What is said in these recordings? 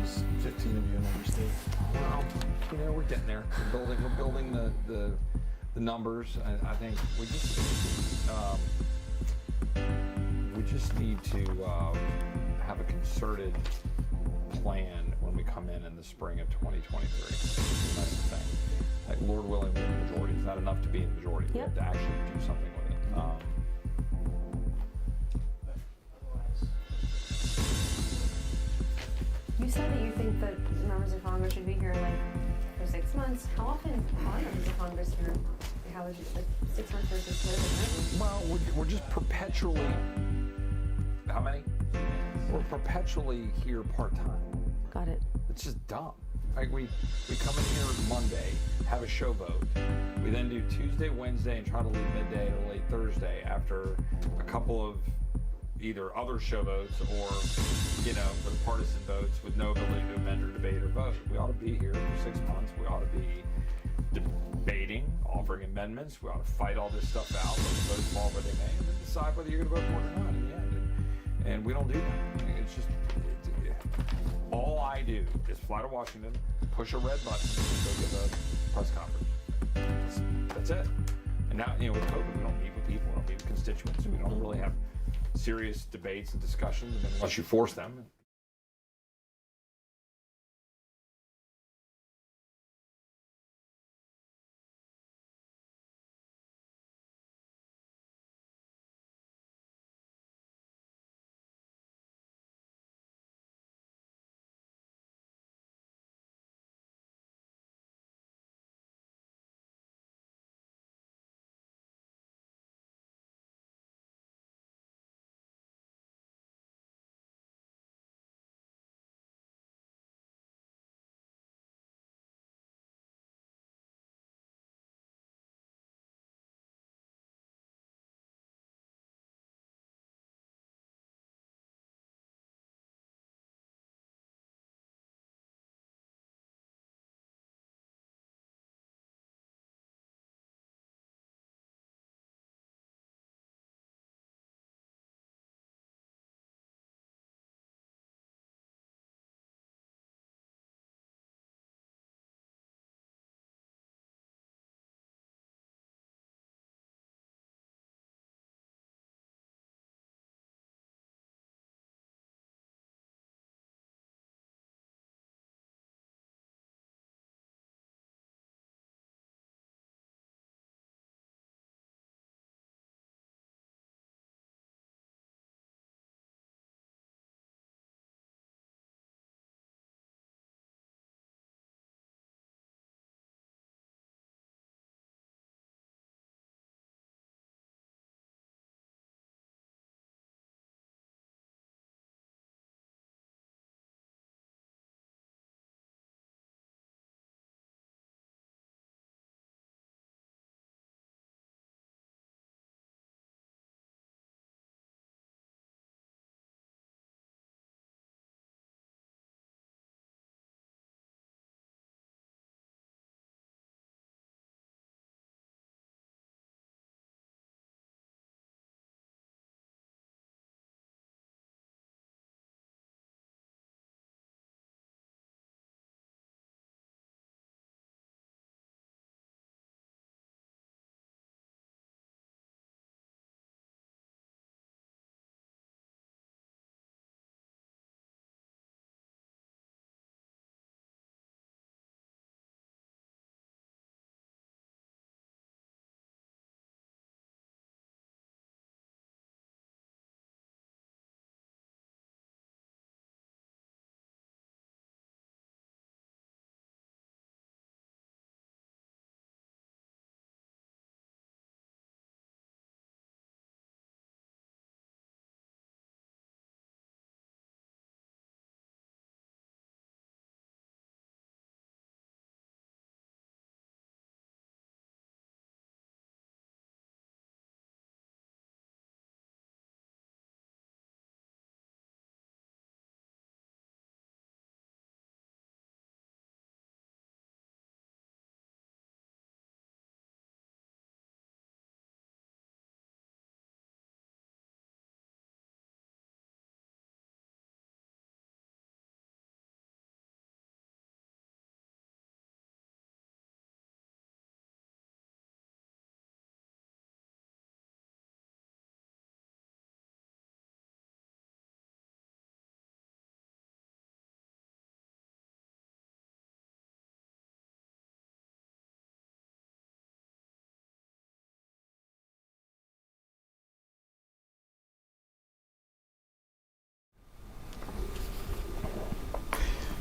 there's 15 of you in every state. Well, we're getting there. We're building the numbers. I think we just need to have a concerted plan when we come in the spring of 2023. That's the thing. Like, Lord willing, we're in the majority. It's not enough to be in the majority. We have to actually do something with it. You said that you think that members of Congress should be here for 6 months. How often are members of Congress here? How would you, 6 months versus Well, we're just perpetually. How many? We're perpetually here part-time. Got it. It's just dumb. Like, we come in here Monday, have a show vote. We then do Tuesday, Wednesday, and try to leave midday or late Thursday after a couple of either other show votes or, with partisan votes with no ability to amend or debate or vote. We ought to be here for 6 months. We ought to be debating, offering amendments. We ought to fight all this stuff out, let the votes fall where they may, and then decide whether you're going to vote for it or not in the end. And we don't do that. It's just, all I do is fly to Washington, push a red button, and go give a press conference. That's it. And now, with COVID, we don't meet with people, we don't meet with constituents, we don't really have serious debates and discussions unless you force them.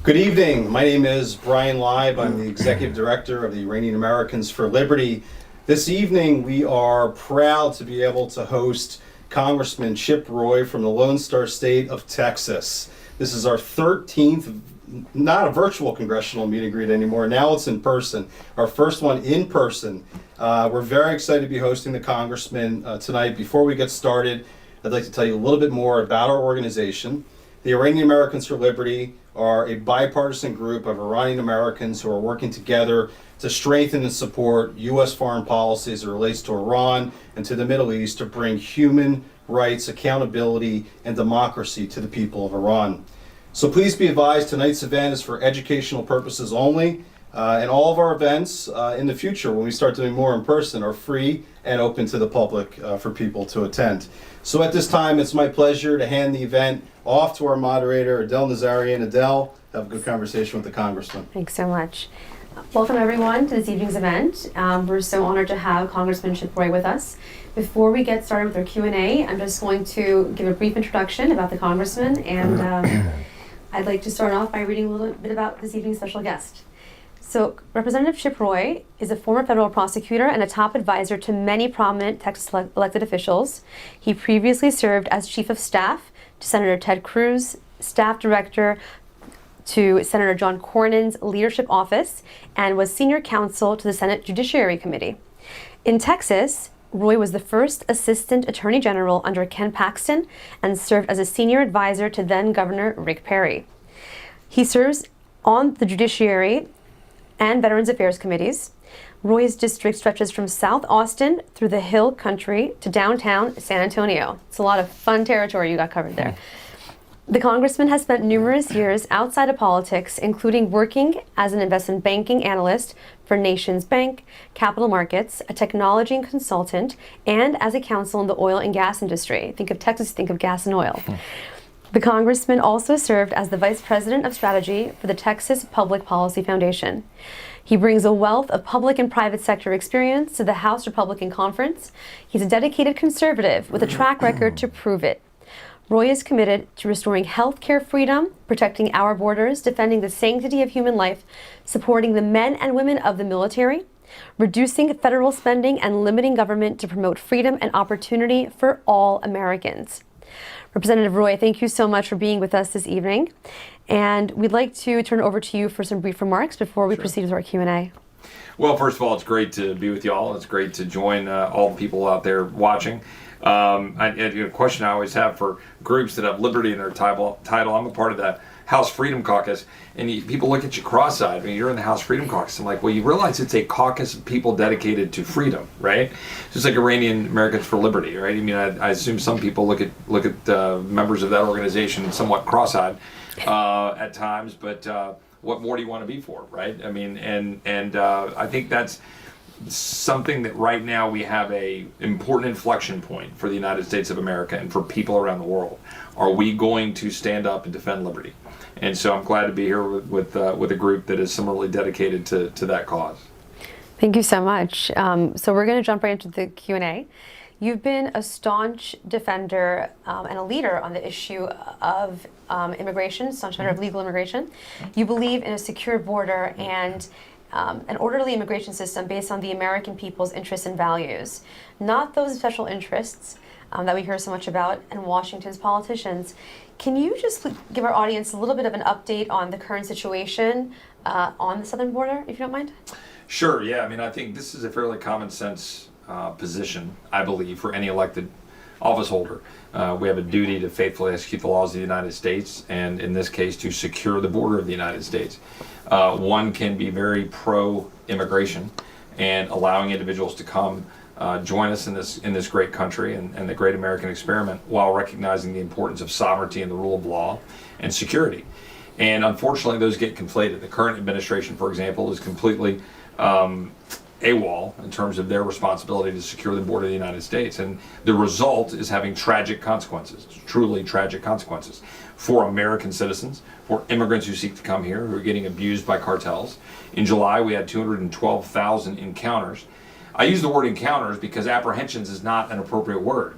Good evening. My name is Bryan Leib. I'm the Executive Director of the Iranian Americans for Liberty. This evening, we are proud to be able to host Congressman Chip Roy from the Lone Star State of Texas. This is our 13th, not a virtual congressional meet and greet anymore. Now it's in person. Our first one in person. We're very excited to be hosting the Congressman tonight. Before we get started, I'd like to tell you a little bit more about our organization. The Iranian Americans for Liberty are a bipartisan group of Iranian Americans who are working together to strengthen and support U.S. foreign policy as it relates to Iran and to the Middle East to bring human rights, accountability, and democracy to the people of Iran. So please be advised, tonight's event is for educational purposes only, and all of our events in the future, when we start doing more in person, are free and open to the public for people to attend. So at this time, it's my pleasure to hand the event off to our moderator, Adelle Nazarian. Adelle, have a good conversation with the Congressman. Thanks so much. Welcome everyone to this evening's event. We're so honored to have Congressman Chip Roy with us. Before we get started with our Q&A, I'm just going to give a brief introduction about the Congressman, and I'd like to start off by reading a little bit about this evening's special guest. So, Representative Chip Roy is a former federal prosecutor and a top advisor to many prominent Texas elected officials. He previously served as Chief of Staff to Senator Ted Cruz, Staff Director to Senator John Cornyn's leadership office, and was Senior Counsel to the Senate Judiciary Committee. In Texas, Roy was the first Assistant Attorney General under Ken Paxton and served as a Senior Advisor to then Governor Rick Perry. He serves on the Judiciary and Veterans Affairs Committees. Roy's district stretches from South Austin through the Hill Country to downtown San Antonio. It's a lot of fun territory you got covered there. The Congressman has spent numerous years outside of politics, including working as an investment banking analyst for Nations Bank, Capital Markets, a technology consultant, and as a counsel in the oil and gas industry. Think of Texas, think of gas and oil. The Congressman also served as the Vice President of Strategy for the Texas Public Policy Foundation. He brings a wealth of public and private sector experience to the House Republican Conference. He's a dedicated conservative with a track record to prove it. Roy is committed to restoring health care freedom, protecting our borders, defending the sanctity of human life, supporting the men and women of the military, reducing federal spending, and limiting government to promote freedom and opportunity for all Americans. Representative Roy, thank you so much for being with us this evening. And we'd like to turn it over to you for some brief remarks before we proceed with our Q&A. Well, first of all, it's great to be with you all. It's great to join all the people out there watching. A question I always have for groups that have liberty in their title, I'm a part of the House Freedom Caucus, and people look at you cross-eyed. I mean, you're in the House Freedom Caucus. I'm like, well, you realize it's a caucus of people dedicated to freedom, right? Just like Iranian Americans for Liberty, right? I mean, I assume some people look at members of that organization somewhat cross-eyed at times, but what more do you want to be for, right? I mean, and I think that's something that right now we have a important inflection point for the United States of America and for people around the world. Are we going to stand up and defend liberty? And so I'm glad to be here with a group that is similarly dedicated to that cause. Thank you so much. So we're going to jump right into the Q&A. You've been a staunch defender and a leader on the issue of immigration, staunch defender of legal immigration. You believe in a secure border and an orderly immigration system based on the American people's interests and values, not those special interests that we hear so much about in Washington's politicians. Can you just give our audience a little bit of an update on the current situation on the southern border, if you don't mind? Sure, yeah. I mean, I think this is a fairly common sense position, I believe, for any elected office holder. We have a duty to faithfully execute the laws of the United States, and in this case, to secure the border of the United States. One can be very pro-immigration and allowing individuals to come join us in this great country and the great American experiment, while recognizing the importance of sovereignty and the rule of law and security. And unfortunately, those get conflated. The current administration, for example, is completely AWOL in terms of their responsibility to secure the border of the United States. And the result is having tragic consequences, truly tragic consequences, for American citizens, for immigrants who seek to come here, who are getting abused by cartels. In July, we had 212,000 encounters. I use the word encounters because apprehensions is not an appropriate word.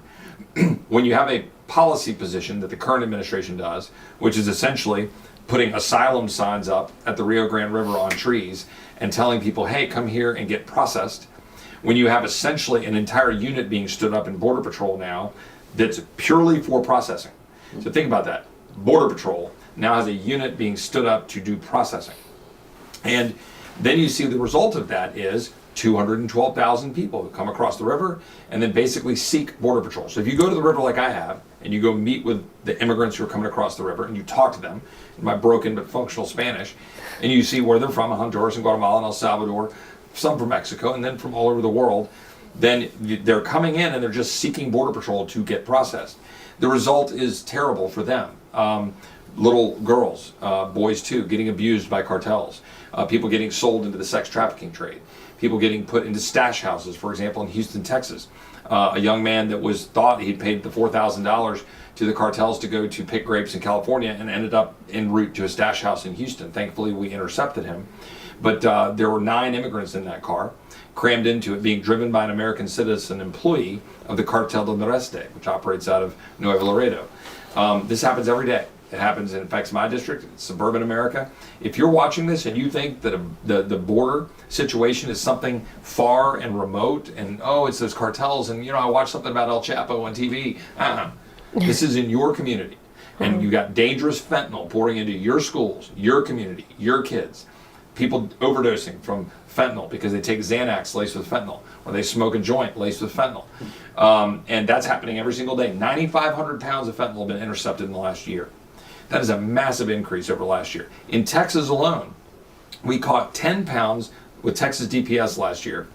When you have a policy position that the current administration does, which is essentially putting asylum signs up at the Rio Grande River on trees and telling people, hey, come here and get processed, when you have essentially an entire unit being stood up in Border Patrol now that's purely for processing. So think about that. Border Patrol now has a unit being stood up to do processing. And then you see the result of that is 212,000 people who come across the river and then basically seek Border Patrol. So if you go to the river like I have, and you go meet with the immigrants who are coming across the river, and you talk to them in my broken but functional Spanish, and you see where they're from, Honduras and Guatemala and El Salvador, some from Mexico, and then from all over the world, then they're coming in and they're just seeking Border Patrol to get processed. The result is terrible for them. Little girls, boys too, getting abused by cartels, people getting sold into the sex trafficking trade, people getting put into stash houses, for example, in Houston, Texas. A young man that thought he'd paid the $4,000 to the cartels to go to pick grapes in California and ended up en route to a stash house in Houston. Thankfully, we intercepted him. But there were 9 immigrants in that car, crammed into it, being driven by an American citizen employee of the Cartel del Noreste, which operates out of Nuevo Laredo. This happens every day. It happens, it affects my district, it's suburban America. If you're watching this and you think that the border situation is something far and remote, and oh, it's those cartels, and I watched something about El Chapo on TV. This is in your community. And you got dangerous fentanyl pouring into your schools, your community, your kids. People overdosing from fentanyl because they take Xanax laced with fentanyl, or they smoke a joint laced with fentanyl. And that's happening every single day. 9,500 pounds of fentanyl have been intercepted in the last year. That is a massive increase over last year. In Texas alone, we caught 10 pounds with Texas DPS last year.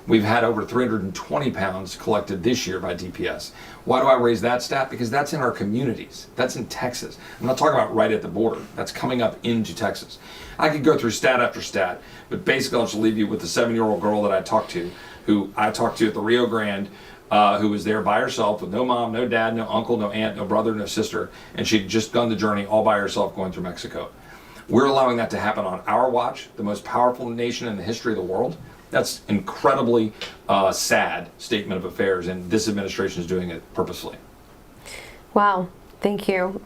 We've had over 320 pounds collected this year by DPS. Why do I raise that stat? Because that's in our communities. That's in Texas. I'm not talking about right at the border. That's coming up into Texas. I could go through stat after stat, but basically I'll just leave you with the 7-year-old girl that I talked to at the Rio Grande, who was there by herself with no mom, no dad, no uncle, no aunt, no brother, no sister, and she'd just done the journey all by herself going through Mexico. We're allowing that to happen on our watch, the most powerful nation in the history of the world. That's incredibly sad statement of affairs, and this administration is doing it purposefully. Wow, thank you.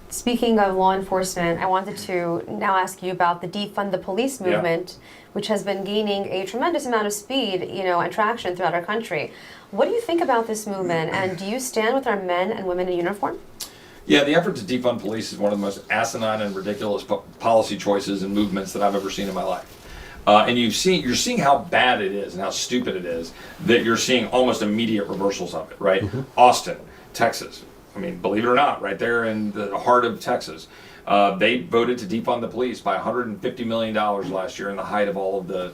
Speaking of law enforcement, I wanted to now ask you about the Defund the Police movement, which has been gaining a tremendous amount of speed, and traction throughout our country. What do you think about this movement, and do you stand with our men and women in uniform? Yeah, the effort to defund police is one of the most asinine and ridiculous policy choices and movements that I've ever seen in my life. And you're seeing how bad it is and how stupid it is that you're seeing almost immediate reversals of it, right? Mm-hmm. Austin, Texas. I mean, believe it or not, right there in the heart of Texas, they voted to defund the police by $150 million last year in the height of all of the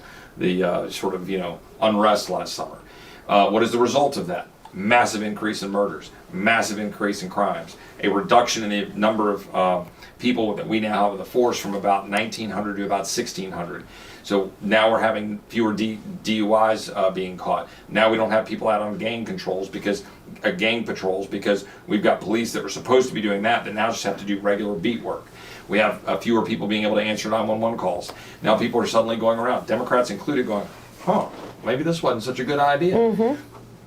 unrest last summer. What is the result of that? Massive increase in murders, massive increase in crimes, a reduction in the number of people that we now have in the force from about 1,900 to about 1,600. So now we're having fewer DUIs being caught. Now we don't have people out on gang patrols because we've got police that were supposed to be doing that now just have to do regular beat work. We have fewer people being able to answer 911 calls. Now people are suddenly going around, Democrats included, going, maybe this wasn't such a good idea. Mm-hmm.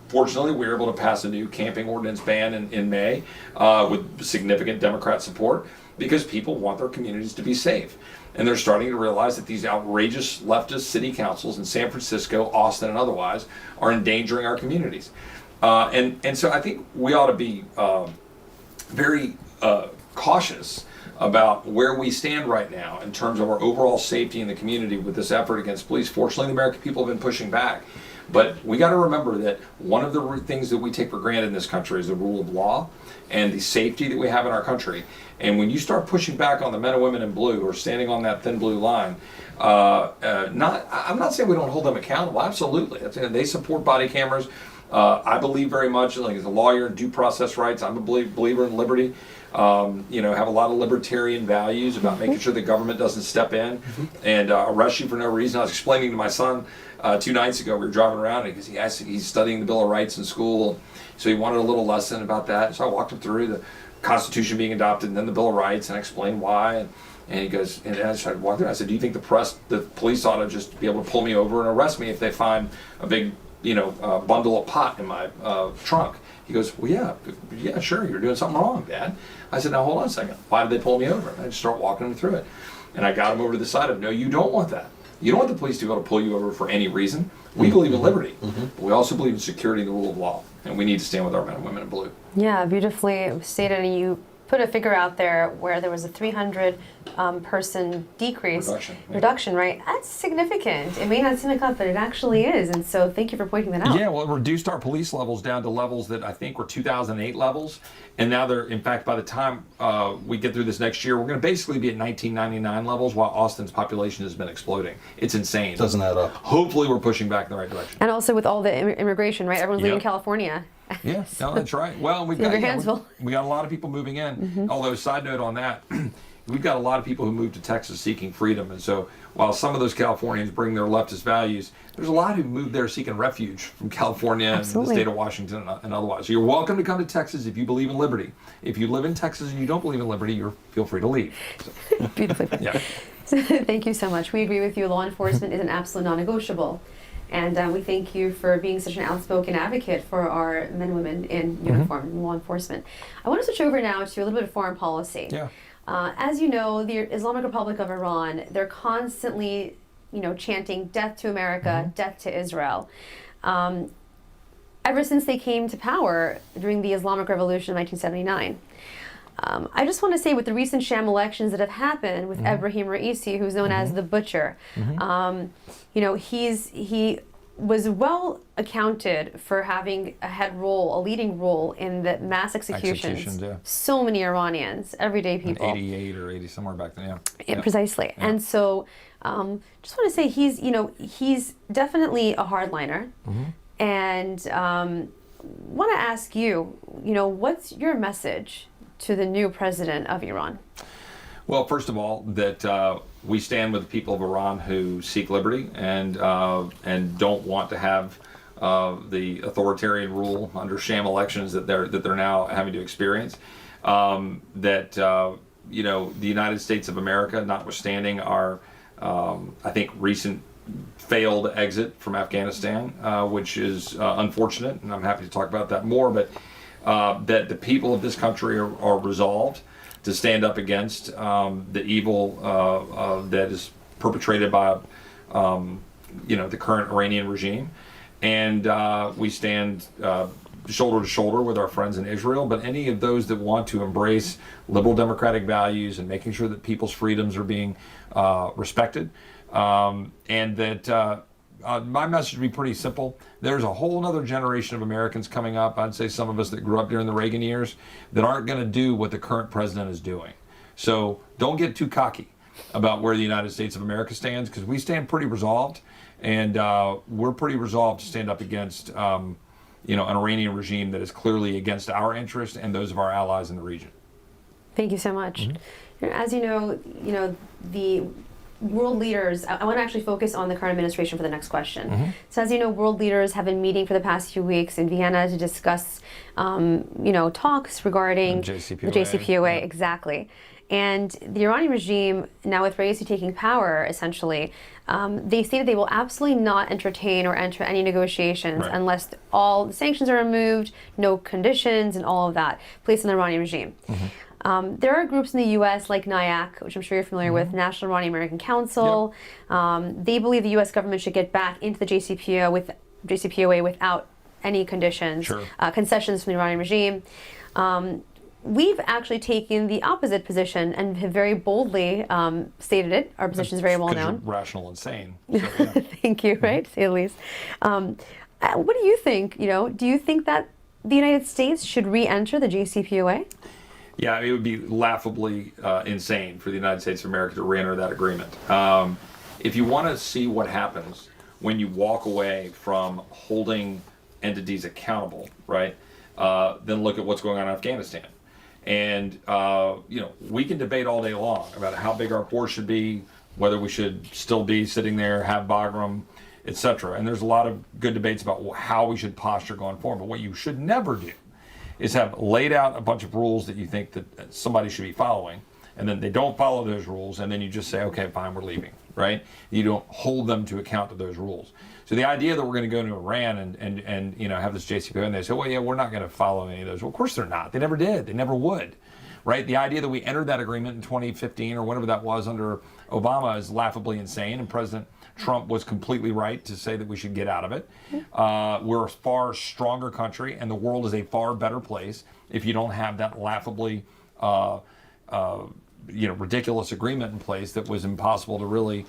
Fortunately, we were able to pass a new camping ordinance ban in May with significant Democrat support because people want their communities to be safe. And they're starting to realize that these outrageous leftist city councils in San Francisco, Austin, and otherwise are endangering our communities. And so I think we ought to be very cautious about where we stand right now in terms of our overall safety in the community with this effort against police. Fortunately, the American people have been pushing back. But we got to remember that one of the things that we take for granted in this country is the rule of law and the safety that we have in our country. And when you start pushing back on the men and women in blue who are standing on that thin blue line, I'm not saying we don't hold them accountable. Absolutely. They support body cameras. I believe very much, like as a lawyer, in due process rights. I'm a believer in liberty. Have a lot of libertarian values about making sure the government doesn't step in and arrest you for no reason. I was explaining to my son 2 nights ago, we were driving around because he's studying the Bill of Rights in school, so he wanted a little lesson about that. So I walked him through the Constitution being adopted and then the Bill of Rights, and I explained why. And he goes, and I started walking through. I said, do you think the police ought to just be able to pull me over and arrest me if they find a big bundle of pot in my trunk? He goes, well, yeah, sure, you're doing something wrong, Dad. I said, now hold on a second. Why did they pull me over? And I just start walking him through it. And I got him over to the side of, no, you don't want that. You don't want the police to be able to pull you over for any reason. We believe in liberty, but we also believe in security and the rule of law. And we need to stand with our men and women in blue. Yeah, beautifully stated. And you put a figure out there where there was a 300 person reduction, right? That's significant. It may not seem like that, but it actually is. And so thank you for pointing that out. Yeah, well, it reduced our police levels down to levels that I think were 2008 levels. And now they're, in fact, by the time we get through this next year, we're going to basically be at 1999 levels while Austin's population has been exploding. It's insane. Doesn't add up. Hopefully we're pushing back in the right direction. And also with all the immigration, right? Everyone's leaving California. Yeah, no, that's right. Well, we got a lot of people moving in. Although, side note on that, we've got a lot of people who moved to Texas seeking freedom. And so while some of those Californians bring their leftist values, there's a lot who moved there seeking refuge from California and the state of Washington and otherwise. So you're welcome to come to Texas if you believe in liberty. If you live in Texas and you don't believe in liberty, feel free to leave. So. Beautifully put. Yeah. So, thank you so much. We agree with you. Law enforcement is an absolute non-negotiable. And we thank you for being such an outspoken advocate for our men and women in uniform and law enforcement. I want to switch over now to a little bit of foreign policy. Yeah. As you know, the Islamic Republic of Iran, they're constantly, chanting death to America, death to Israel. Ever since they came to power during the Islamic Revolution of 1979. I just want to say with the recent sham elections that have happened with Ebrahim Raisi, who's known as the Butcher, he was well accounted for having a leading role in the mass executions. So many Iranians, everyday people. 88 or 80, somewhere back then, yeah. Precisely. Yeah. And so, just want to say he's definitely a hardliner, and want to ask you, what's your message to the new president of Iran? Well, first of all, that we stand with the people of Iran who seek liberty and don't want to have the authoritarian rule under sham elections that they're now having to experience. The United States of America, notwithstanding our I think recent failed exit from Afghanistan, which is unfortunate, and I'm happy to talk about that more, but that the people of this country are resolved to stand up against the evil that is perpetrated by the current Iranian regime, and we stand shoulder to shoulder with our friends in Israel. But any of those that want to embrace liberal democratic values and making sure that people's freedoms are being respected, and that my message would be pretty simple. There's a whole other generation of Americans coming up, I'd say some of us that grew up during the Reagan years, that aren't going to do what the current president is doing. So don't get too cocky about where the United States of America stands, because we stand pretty resolved, and we're pretty resolved to stand up against an Iranian regime that is clearly against our interests and those of our allies in the region. Thank you so much. As you know, the world leaders, I want to actually focus on the current administration for the next question. So as you know, world leaders have been meeting for the past few weeks in Vienna to discuss, talks regarding the JCPOA, exactly. And the Iranian regime, now with Raisi taking power, essentially, they stated they will absolutely not entertain or enter any negotiations unless all the sanctions are removed, no conditions, and all of that placed on the Iranian regime. There are groups in the U.S. like NIAC, which I'm sure you're familiar with, National Iranian American Council. They believe the U.S. government should get back into the JCPOA without any conditions, concessions from the Iranian regime. We've actually taken the opposite position and have very boldly stated it. Our position is very well known. Rational and sane. So, Thank you, right? To say the least. What do you think? Do you think that the United States should re-enter the JCPOA? Yeah, it would be laughably insane for the United States of America to re-enter that agreement. If you want to see what happens when you walk away from holding entities accountable, right, then look at what's going on in Afghanistan. And, we can debate all day long about how big our force should be, whether we should still be sitting there, have Bagram, etc. And there's a lot of good debates about how we should posture going forward. But what you should never do is have laid out a bunch of rules that you think that somebody should be following, and then they don't follow those rules, and then you just say, okay, fine, we're leaving, right? You don't hold them to account to those rules. So the idea that we're going to go to Iran and have this JCPOA, and they say, well, yeah, we're not going to follow any of those. Well, of course they're not. They never did. They never would, right? The idea that we entered that agreement in 2015 or whatever that was under Obama is laughably insane, and President Trump was completely right to say that we should get out of it. We're a far stronger country, and the world is a far better place if you don't have that laughably ridiculous agreement in place that was impossible to really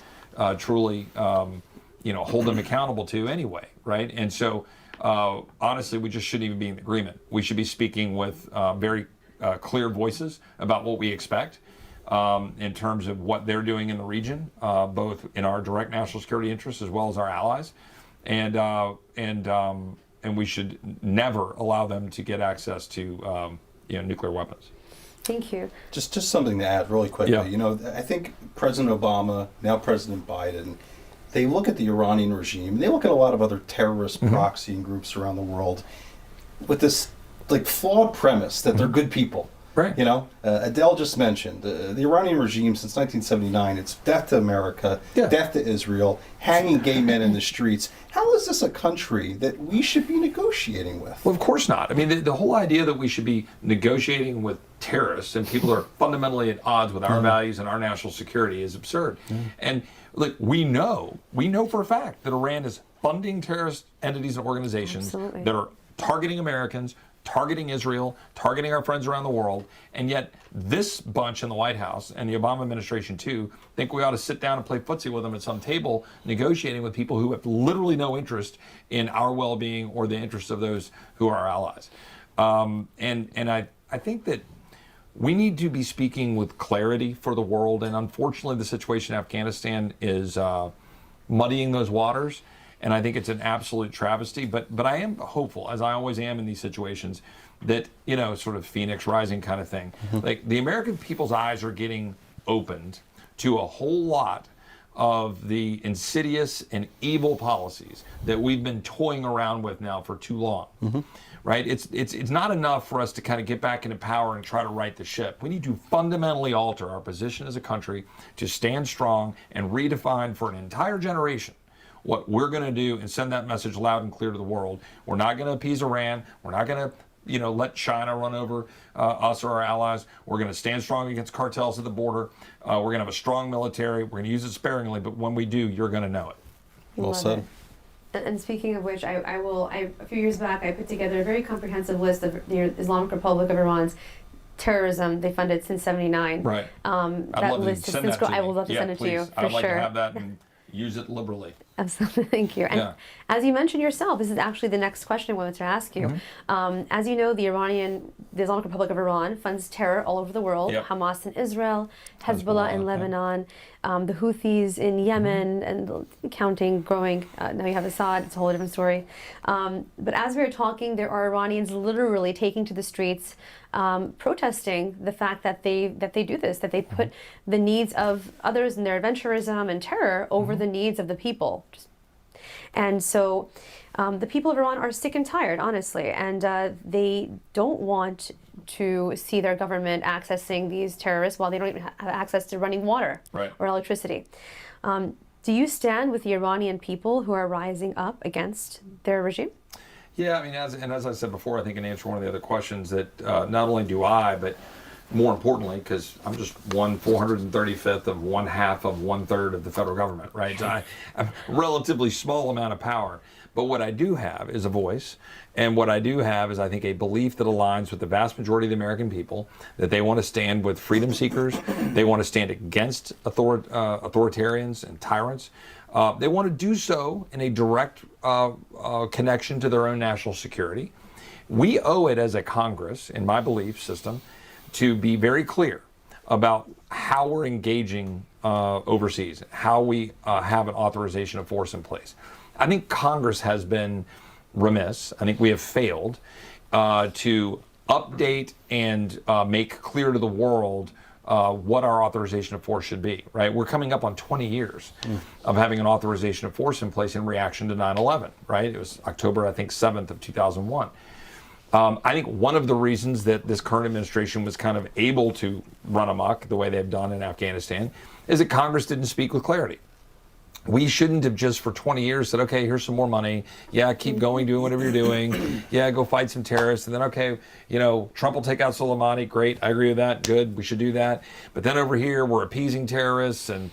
truly hold them accountable to anyway, right? And so honestly, we just shouldn't even be in the agreement. We should be speaking with very clear voices about what we expect in terms of what they're doing in the region, both in our direct national security interests as well as our allies, and we should never allow them to get access to nuclear weapons. Thank you. Just something to add really quickly. Yeah. I think President Obama, now President Biden, they look at the Iranian regime, and they look at a lot of other terrorist proxying groups around the world with this flawed premise that they're good people. Right. Adele just mentioned the Iranian regime since 1979. It's death to America, death to Israel, hanging gay men in the streets. How is this a country that we should be negotiating with? Well, of course not. I mean, the whole idea that we should be negotiating with terrorists and people who are fundamentally at odds with our values and our national security is absurd. And look, we know for a fact that Iran is funding terrorist entities and organizations that are targeting Americans, targeting Israel, targeting our friends around the world, and yet this bunch in the White House and the Obama administration too think we ought to sit down and play footsie with them at some table negotiating with people who have literally no interest in our well-being or the interests of those who are our allies. And I think that we need to be speaking with clarity for the world, and unfortunately the situation in Afghanistan is muddying those waters. And I think it's an absolute travesty, but I am hopeful, as I always am in these situations, that, sort of Phoenix Rising kind of thing. Like, the American people's eyes are getting opened to a whole lot of the insidious and evil policies that we've been toying around with now for too long, right? It's not enough for us to kind of get back into power and try to right the ship. We need to fundamentally alter our position as a country to stand strong and redefine for an entire generation what we're going to do and send that message loud and clear to the world. We're not going to appease Iran. We're not going to, let China run over us or our allies. We're going to stand strong against cartels at the border. We're going to have a strong military. We're going to use it sparingly, but when we do, you're going to know it. Well said. And speaking of which, a few years back, I put together a very comprehensive list of the Islamic Republic of Iran's terrorism they funded since '79. Right. That list has since grown. I would love to send it to you for sure. I'd like to have that and use it liberally. Absolutely, thank you. And as you mentioned yourself, this is actually the next question I wanted to ask you. As you know, the Islamic Republic of Iran funds terror all over the world. Hamas in Israel, Hezbollah in Lebanon, the Houthis in Yemen, and counting, growing. Now you have Assad, it's a whole different story. But as we were talking, there are Iranians literally taking to the streets, protesting the fact that they do this, that they put the needs of others and their adventurism and terror over the needs of the people. And so the people of Iran are sick and tired, honestly, and they don't want to see their government accessing these terrorists while they don't even have access to running water or electricity. Do you stand with the Iranian people who are rising up against their regime? Yeah, I mean, as I said before, I think in answer to one of the other questions that not only do I, but more importantly, because I'm just 1/435th of 1/2 of 1/3 of the federal government, right? So I'm a relatively small amount of power. But what I do have is a voice, and what I do have is, I think, a belief that aligns with the vast majority of the American people, that they want to stand with freedom seekers, they want to stand against authoritarians and tyrants. They want to do so in a direct connection to their own national security. We owe it as a Congress, in my belief system, to be very clear about how we're engaging overseas, how we have an authorization of force in place. I think Congress has been remiss. I think we have failed to update and make clear to the world what our authorization of force should be, right? We're coming up on 20 years of having an authorization of force in place in reaction to 9/11, right? It was October, I think, 7th of 2001. I think one of the reasons that this current administration was kind of able to run amok the way they've done in Afghanistan is that Congress didn't speak with clarity. We shouldn't have just for 20 years said, okay, here's some more money. Yeah, keep going, doing whatever you're doing. Yeah, go fight some terrorists. And then, okay, Trump will take out Soleimani. Great, I agree with that. Good, we should do that. But then over here, we're appeasing terrorists and,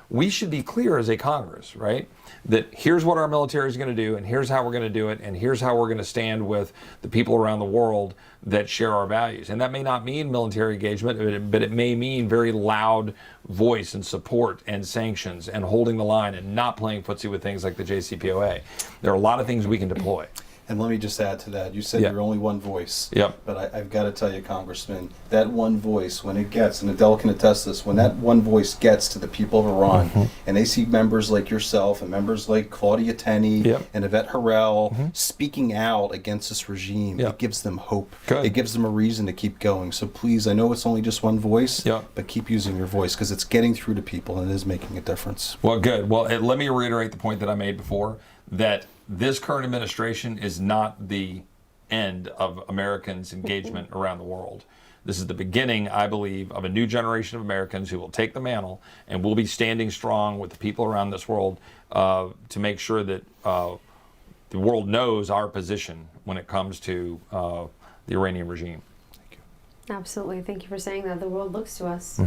we should be clear as a Congress, right? That here's what our military is going to do, and here's how we're going to do it, and here's how we're going to stand with the people around the world that share our values. And that may not mean military engagement, but it may mean very loud voice and support and sanctions and holding the line and not playing footsie with things like the JCPOA. There are a lot of things we can deploy. And let me just add to that. You said you're only one voice. Yep. But I've got to tell you, Congressman, that one voice, when it gets, and Adele can attest this, when that one voice gets to the people of Iran, and they see members like yourself and members like Claudia Tenney and Yvette Harrell speaking out against this regime, it gives them hope. Good. It gives them a reason to keep going. So please, I know it's only just one voice, but keep using your voice because it's getting through to people and it is making a difference. Well, good. Well, let me reiterate the point that I made before, that this current administration is not the end of Americans' engagement around the world. This is the beginning, I believe, of a new generation of Americans who will take the mantle and will be standing strong with the people around this world to make sure that the world knows our position when it comes to the Iranian regime. Thank you. Absolutely. Thank you for saying that. The world looks to us.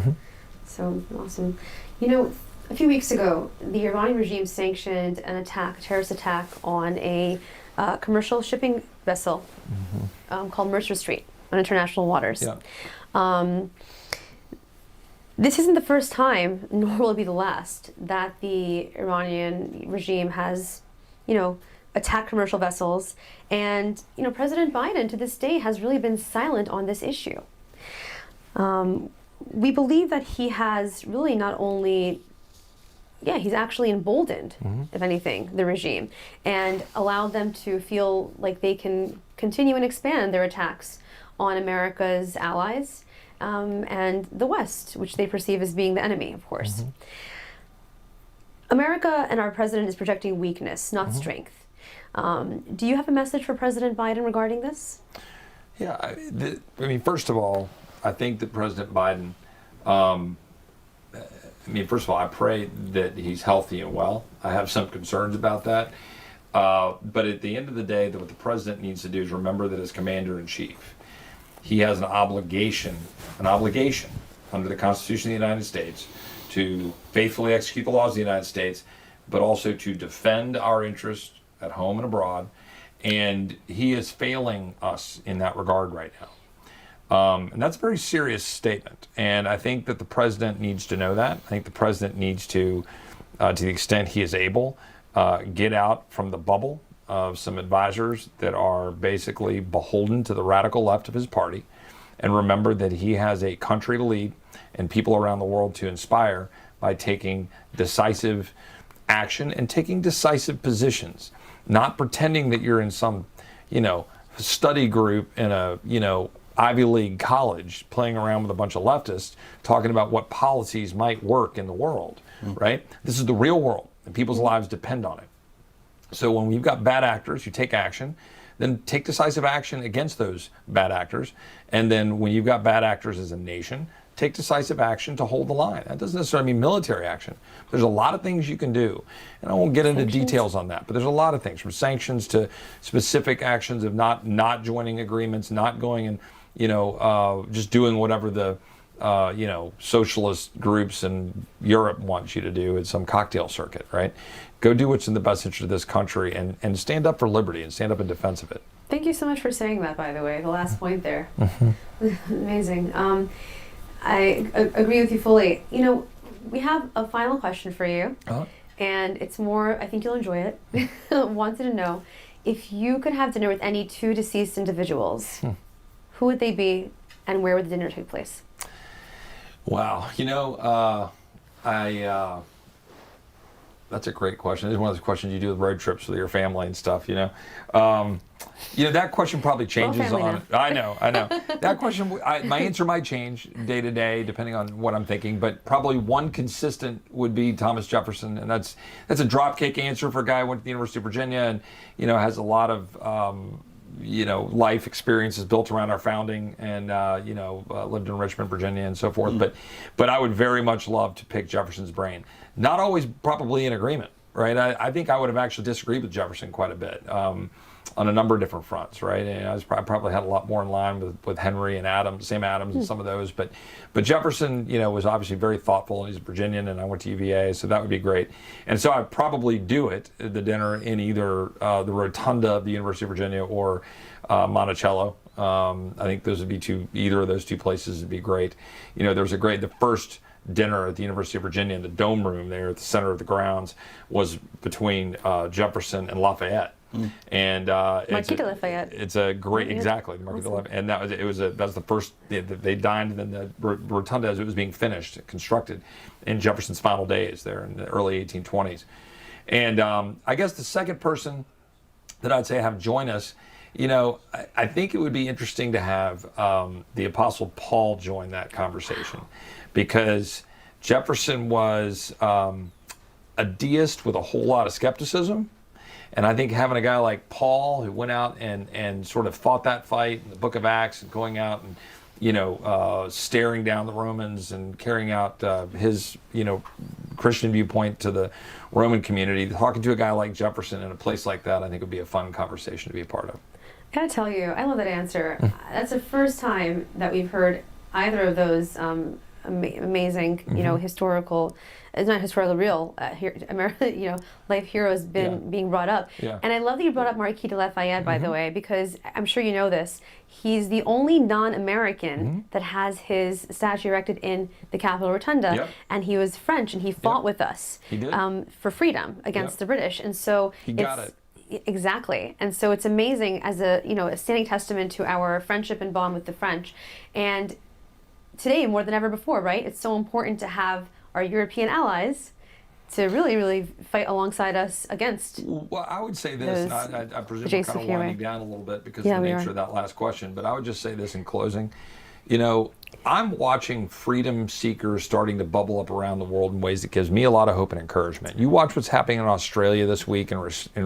So awesome. A few weeks ago, the Iranian regime sanctioned a terrorist attack on a commercial shipping vessel called Mercer Street on international waters. This isn't the first time, nor will it be the last, that the Iranian regime has, attacked commercial vessels. And, President Biden to this day has really been silent on this issue. We believe that he has really not only he's actually emboldened, if anything, the regime, and allowed them to feel like they can continue and expand their attacks on America's allies and the West, which they perceive as being the enemy, of course. America and our president is projecting weakness, not strength. Do you have a message for President Biden regarding this? Yeah, first of all, I think that President Biden, first of all, I pray that he's healthy and well. I have some concerns about that. But at the end of the day, what the president needs to do is remember that as commander-in-chief, he has an obligation under the Constitution of the United States to faithfully execute the laws of the United States, but also to defend our interests at home and abroad. And he is failing us in that regard right now. And that's a very serious statement. And I think that the president needs to know that. I think the president needs to the extent he is able, get out from the bubble of some advisors that are basically beholden to the radical left of his party, and remember that he has a country to lead and people around the world to inspire by taking decisive action and taking decisive positions, not pretending that you're in some, study group in a, Ivy League college playing around with a bunch of leftists talking about what policies might work in the world, right? This is the real world and people's lives depend on it. So when you've got bad actors, you take action, then take decisive action against those bad actors. And then when you've got bad actors as a nation, take decisive action to hold the line. That doesn't necessarily mean military action. There's a lot of things you can do. And I won't get into details on that, but there's a lot of things, from sanctions to specific actions of not joining agreements, not going and just doing whatever the socialist groups in Europe want you to do at some cocktail circuit, right? Go do what's in the best interest of this country and stand up for liberty and stand up in defense of it. Thank you so much for saying that, by the way, the last point there. Amazing. I agree with you fully. We have a final question for you, and it's more, I think you'll enjoy it. Wanted to know, if you could have dinner with any two deceased individuals, who would they be, and where would the dinner take place? Wow, that's a great question. It's one of those questions you do with road trips with your family and stuff. That question probably changes on. I know. That question, my answer might change day to day depending on what I'm thinking. But probably one consistent would be Thomas Jefferson, and that's a dropkick answer for a guy who went to the University of Virginia and has a lot of life experiences built around our founding, and lived in Richmond, Virginia, and so forth. But I would very much love to pick Jefferson's brain. Not always probably in agreement, right? I think I would have actually disagreed with Jefferson quite a bit on a number of different fronts, right? And I probably had a lot more in line with Henry and Adams, Sam Adams, and some of those. But Jefferson, was obviously very thoughtful, and he's a Virginian, and I went to UVA, so that would be great. And so I'd probably do it, the dinner, in either the Rotunda of the University of Virginia or Monticello. I think those would be either of those two places would be great. There's the first dinner at the University of Virginia in the Dome Room there at the center of the grounds was between Jefferson and Lafayette. And Marquis De Lafayette. It's a great, exactly, Marquis De Lafayette. And that's the first, they dined in the Rotunda as it was being finished, constructed in Jefferson's final days there in the early 1820s. And I guess the second person that I'd say have join us, I think it would be interesting to have the Apostle Paul join that conversation, because Jefferson was a deist with a whole lot of skepticism. And I think having a guy like Paul, who went out and sort of fought that fight in the book of Acts, and going out and, staring down the Romans and carrying out his, Christian viewpoint to the Roman community, talking to a guy like Jefferson in a place like that, I think would be a fun conversation to be a part of. I gotta tell you, I love that answer. That's the first time that we've heard either of those amazing, historical, it's not historical, real, life heroes being brought up. Yeah. And I love that you brought up Marquis de Lafayette, by the way, because I'm sure you know this. He's the only non-American that has his statue erected in the Capitol Rotunda, and he was French, and he fought with us He did. For freedom against the British, and so He got it. Exactly. And so it's amazing as a standing testament to our friendship and bond with the French. And today, more than ever before, right? It's so important to have our European allies to really, really fight alongside us against. Well, I would say this, and I presume we're kind of winding down a little bit because of the nature of that last question, but I would just say this in closing. I'm watching freedom seekers starting to bubble up around the world in ways that gives me a lot of hope and encouragement. You watch what's happening in Australia this week in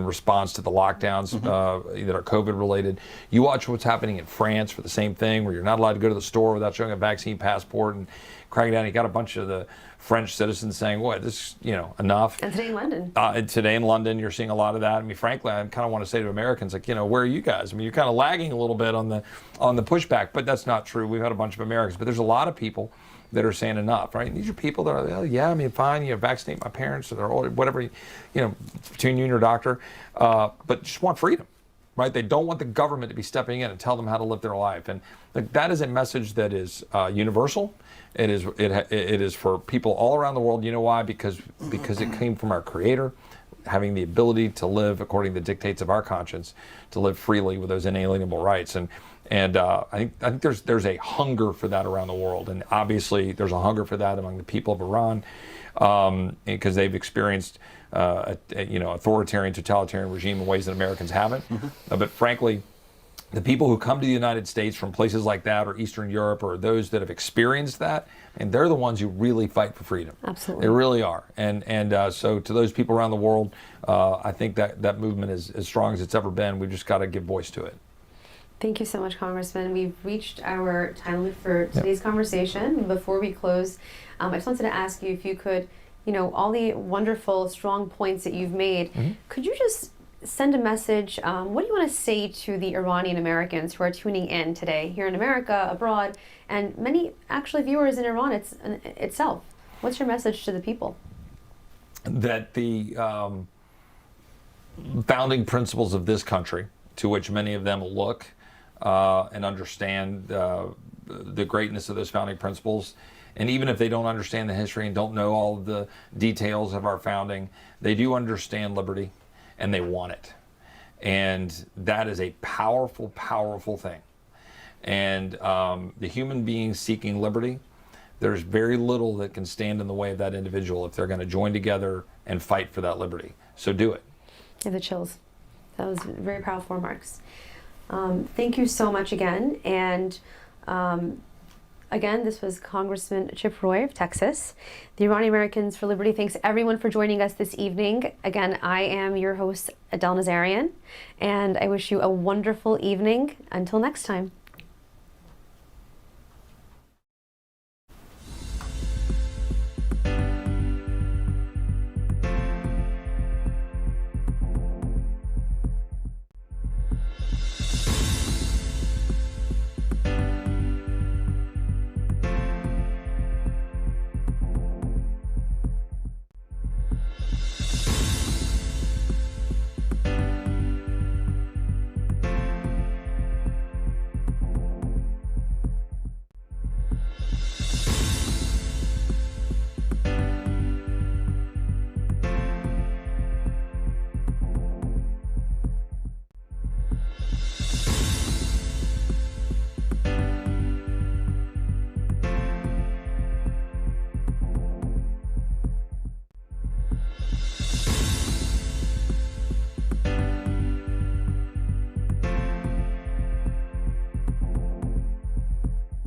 response to the lockdowns that are COVID related. You watch what's happening in France for the same thing, where you're not allowed to go to the store without showing a vaccine passport, and cracking down. You got a bunch of the French citizens saying, "What, this, enough." And today in London. Today in London, you're seeing a lot of that. I mean, frankly, I kind of want to say to Americans, like, where are you guys? I mean, you're kind of lagging a little bit on the pushback, but that's not true. We've had a bunch of Americans, but there's a lot of people that are saying enough, right? And these are people that are, fine, vaccinate my parents, or they're older, whatever, between you and your doctor, but just want freedom. Right? They don't want the government to be stepping in and tell them how to live their life. And that is a message that is universal. It is for people all around the world. You know why? Because it came from our Creator, having the ability to live according to the dictates of our conscience, to live freely with those inalienable rights. And I think there's a hunger for that around the world. And obviously there's a hunger for that among the people of Iran, because they've experienced authoritarian, totalitarian regime in ways that Americans haven't. But frankly, the people who come to the United States from places like that, or Eastern Europe, or those that have experienced that, and they're the ones who really fight for freedom. Absolutely. They really are. And so to those people around the world, I think that movement is as strong as it's ever been. We've just got to give voice to it. Thank you so much, Congressman. We've reached our time limit for today's conversation. Before we close, I just wanted to ask you if you could, all the wonderful, strong points that you've made, could you just send a message? What do you want to say to the Iranian Americans who are tuning in today, here in America, abroad, and many actually viewers in Iran itself? What's your message to the people? That the founding principles of this country, to which many of them look and understand the greatness of those founding principles, and even if they don't understand the history and don't know all of the details of our founding, they do understand liberty, and they want it. And that is a powerful, powerful thing. And the human being seeking liberty, there's very little that can stand in the way of that individual if they're going to join together and fight for that liberty. So do it. I have the chills. That was very powerful remarks. Thank you so much again. And Again, this was Congressman Chip Roy of Texas. The Iranian Americans for Liberty thanks everyone for joining us this evening. Again, I am your host, Adelle Nazarian, and I wish you a wonderful evening. Until next time.